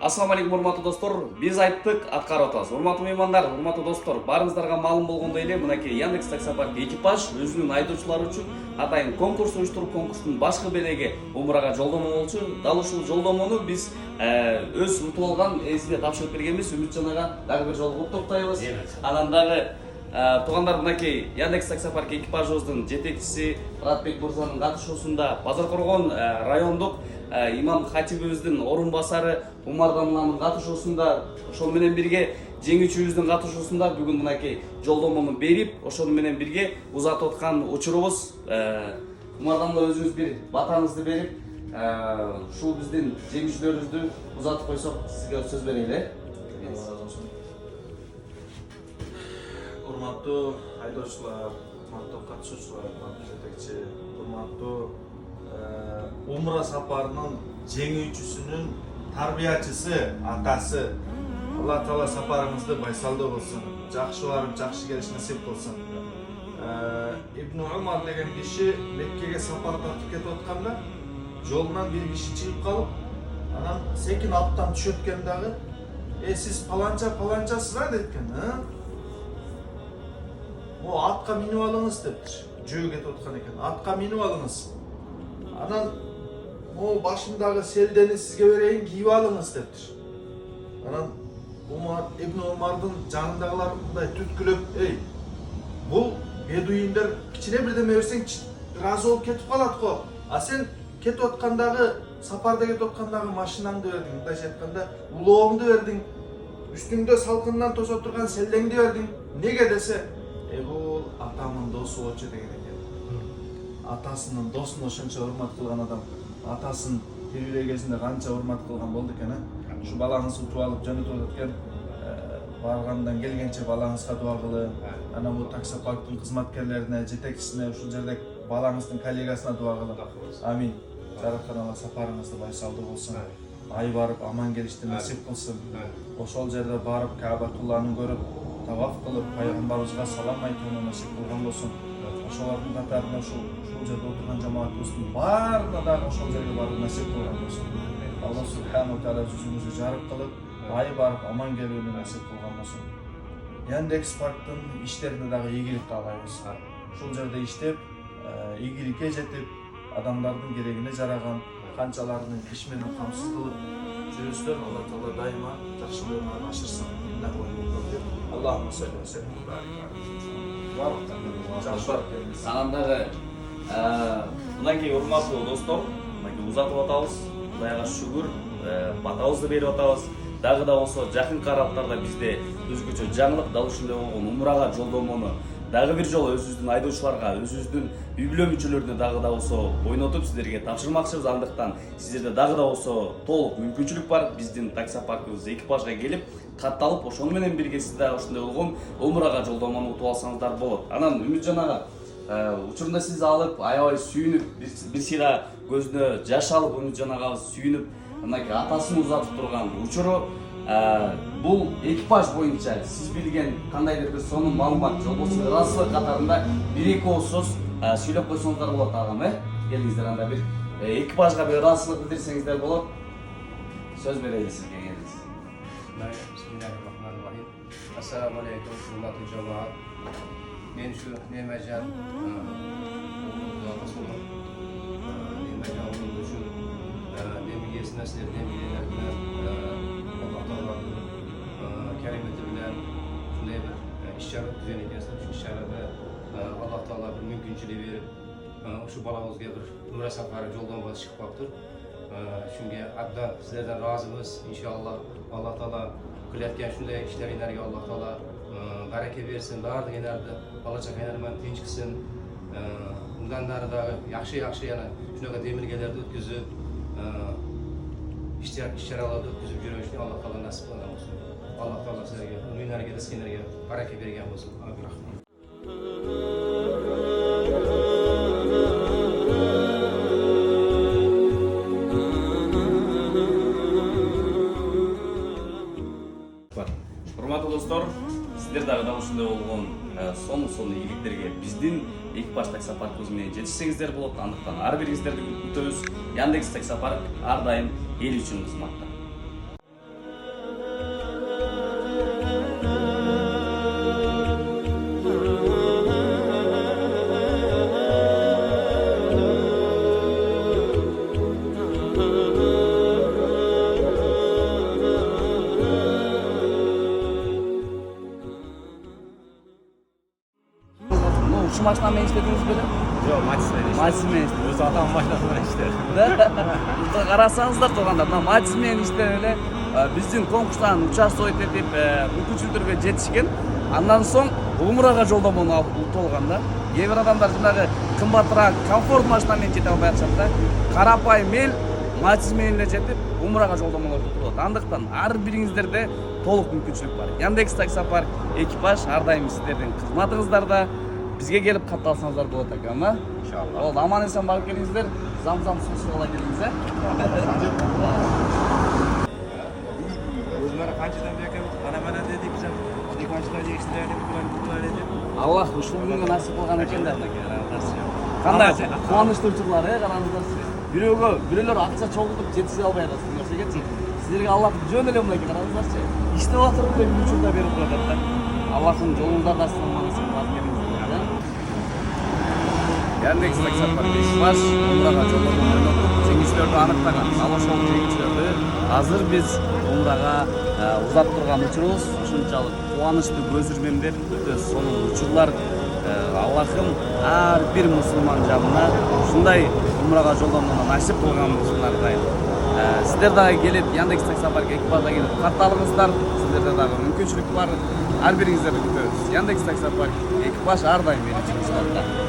Ассаламу алейкум, урматтуу достор. Биз айттык, аткарып атабыз. Урматтуу меймандар, урматтуу достор, барыңыздарга маалым болгондой эле мынакей Яндекс Таксопарк экипаж өзүнүн айдоочулары үчүн атайын конкурс уюштуруп, конкурстун башкы белеги Умрага жолдомо болчу. Дал ушул жолдомону биз өз утуп алган ээсине тапшырып бергенбиз. Үмүтжан дагы бир жолу куттуктайбыз. Анан дагы туугандар, мынакей Яндекс Таксопарк экипажыбыздын жетекчиси Муратбек мырзанын катышуусунда Базар Коргон райондук имам хатибибиздин орун басары Умар Дамланын катышуусунда, ошол менен бирге жеңүүчүбүздүн катышуусунда бүгүн мынакей жолдомону берип, ошону менен бирге узатып аткан учурубуз. Умар Дамла өзүңүз бир батаңызды берип, ушул биздин жеңүүчүлөрүбүздү узатып койсок, сизге сөз берели. Урматтуу айдоочулар, урматтуу катышуучулар, урматтуу жетекчи, урматтуу Умра сапарынын жеңүүчүсүнүн тарбиячысы, атасы. Алла Таала сапарыңызды байсалдуу болсун, жакшы барып, жакшы келиш насип болсун. Ибн Умар деген киши Меккеге сапар тартып кетип атканда, жолунан бир киши чыгып калып, анан секин аттан түшөт экен дагы, сиз паланчасыз деткен, О, атка минип алыңыз дептир. Жөө кетип аткан экен. Атка минип алыңыз. Анан о башымдагы селдени сизге берейин, кийип алыңыз дептир. Анан Ибн Умардын жанындагылар мындай түткүлөп, бул бедуиндер кичине бирдеме берсең ыраазы болуп кетип калат го. А сен кетип аткандагы, сапарда кетип аткандагы машинаңды бердиң, мындайча айтканда, улооңду бердиң, үстүңдө салкындан тосо турган селдеңди бердиң. Неге десе, бул атамдын досу болчу деген экен. Атасынын досун ошончо урмат кылган адам, атасын тирүүлөй кезинде канча урмат кылган болду экен, Ушу балаңызды утуп алып жөнөтүп экен, баргандан келгенче балаңызга дуа кылып, анан бул таксопарктын кызматкерлерине, жетекчисине, ушул жерде балаңыздын коллегасына дуа кылып. Амин. Жараткан Алла сапарыңызды байсалдуу болсун. Ай барып аман келишти насип кылсын. Ошол жерде барып Каабатулланы көрүп, таваф кылып, пайгамбарыбызга салам айтууну насип кылган болсун. Ошолордун катарында ушул жерде отурган жамаатыбыздын баарына дагы ошол жерге баруу насип кылган болсун. Алла субхану тааля жүзүңүздү жарык кылып, ай барып аман келүүнү насип кылган болсун. Яндекс парктын иштерине дагы ийгилик каалайбыз. Ушул жерде иштеп, ийгиликке жетип, адамдардын керегине жараган, канчаларынын иш менен камсыз кылып жүрүшдөр Алла Таала дайыма жакшылыгына ашырсын. Аллахумма салли ва саллим Анан дагы мынакей урматтуу достор, мынакей узатып атабыз. Кудайга шүгүр, батабызды берип атабыз. Дагы да болсо жакынкы аралыктарда бизде өзгөчө жаңылык, дал ушундай болгон Умрага жолдомону дагы бир жолу өзүбүздүн айдоочуларга, өзүбүздүн үй бүлө мүчөлөрүнө дагы да болсо ойнотуп сиздерге тапшырмакчыбыз. Андыктан сиздерде дагы да болсо толук мүмкүнчүлүк бар. Биздин таксопаркыбыз экипажга келип, катталып, ошону менен бирге сиз дагы ушундай болгон Умрага жолдомону утуп алсаңыздар болот. Анан Үмүтжан учурунда сиз алып, аябай сүйүнүп, бир сыйга көзүнө жаш алып, Үмүтжан агабыз сүйүнүп, мынакей атасын узатып турган учуру. Бул экипаж боюнча сиз билген кандайдыр бир сонун маалымат же болбосо ыраазычылык катарында бир-эки ооз сөз сүйлөп койсоңуздар болот агам, Келиңиздер, анда бир экипажга бир ыраазычылык билдирсеңиздер болот. Сөз берели сизге, келиңиз. Бисмиллахиррахманиррахим. Ассаламу алейкум, урматтуу жамаат. Мен ушу Немежан нәрселер демилер менен Алла Тааланын керемети менен ушундай бир иш-чара өткүзгөн экенсиз. Ушул иш-чарада Алла Таала бир мүмкүнчүлүк берип, ушу балабызга бир Умра сапары жолдомго чыгып калыптыр. Шунга абдан сиздерден ыраазыбыз. Иншалла Алла Таала кылаткан ушундай иштериңерге Алла Таала бараке берсин, баардыгыңарды бала чакаңар менен тынч кылсын. Мындан ары дагы жакшы жана ушундай демилгелерди өткүзүп, иш-чараларды өткүзүп жүрүшүн Алла Таала насип кылган болсун. Алла Таала силерге, үйүңөргө, ризкиңерге бараке берген болсун. Рахмат. Урматтуу достор, сиздер дагы ушундай болгон сонун ийгиликтерге биздин экипаж таксопаркыбыз менен жетишсеңиздер болот. Андыктан ар бириңиздерди күтөбүз. Яндекс Таксопарк ар дайым эл үчүн кызматта. машина менен иштедиңиз беле? Жоқ, Матис менен иштедим. Матис менен иштедиңиз. Өз атам машинасынан иштедим. Карасаңыздар туугандар, мына Матис менен иштеп эле биздин конкурстан участвовать этип мүмкүнчүлүктөргө жетишкен. Андан соң умрага жолдомону алып утуп алган да. Кээ бир адамдар жанагы кымбатыраак комфорт машина менен жете албай атышат да. Карапайым эл Матис менен эле жетип умрага жолдомолор утуп алат. Андыктан ар бириңиздерде толук мүмкүнчүлүк бар. Яндекс Таксопарк экипаж ар дайым сиздердин кызматыңыздарда. Бизге келип кат алсаңыздар болот экен, а? Иншалла. Болду, аман эсен барып келиңиздер. Зам-зам суусу ала келиңиз, э? Өзүмөр канчадан бери ана деди биз канчадан жегиштер деп булар деп. Аллах ушул күнгө насип кылган экен да. Кандай кубанычтуу учурлар, караңыздарчы. Бирөөлөр акча чогултуп жеткизе албай атат нерсегечи. Силерге Аллах жөн эле мындай караңыздарчы. Иштеп атырып эле учурда берип коет да. Аллахым жолуңуздарда ачылмасын, барып келиңиздер, да. Яндекс Таксопарк экипаж умрага жолдомо ойнотуп, жеңүүчүлөрдү аныктаган. Ал ошол жеңүүчүлөрдү азыр биз умрага узатып турган учурубуз. Ушунчалык кубанычтуу көз ирмемдер, өтө сонун учурлар. Аллахым ар бир мусулман жанына ушундай умрага жолдомону насип кылган болсун ар дайым. Сиздер дагы келип Яндекс Таксопарк экипажга келип кат алыңыздар. Сиздерде дагы мүмкүнчүлүк бар. Ар бириңиздерди күтөбүз. Яндекс Таксопарк экипаж ар дайым менен чыгышат.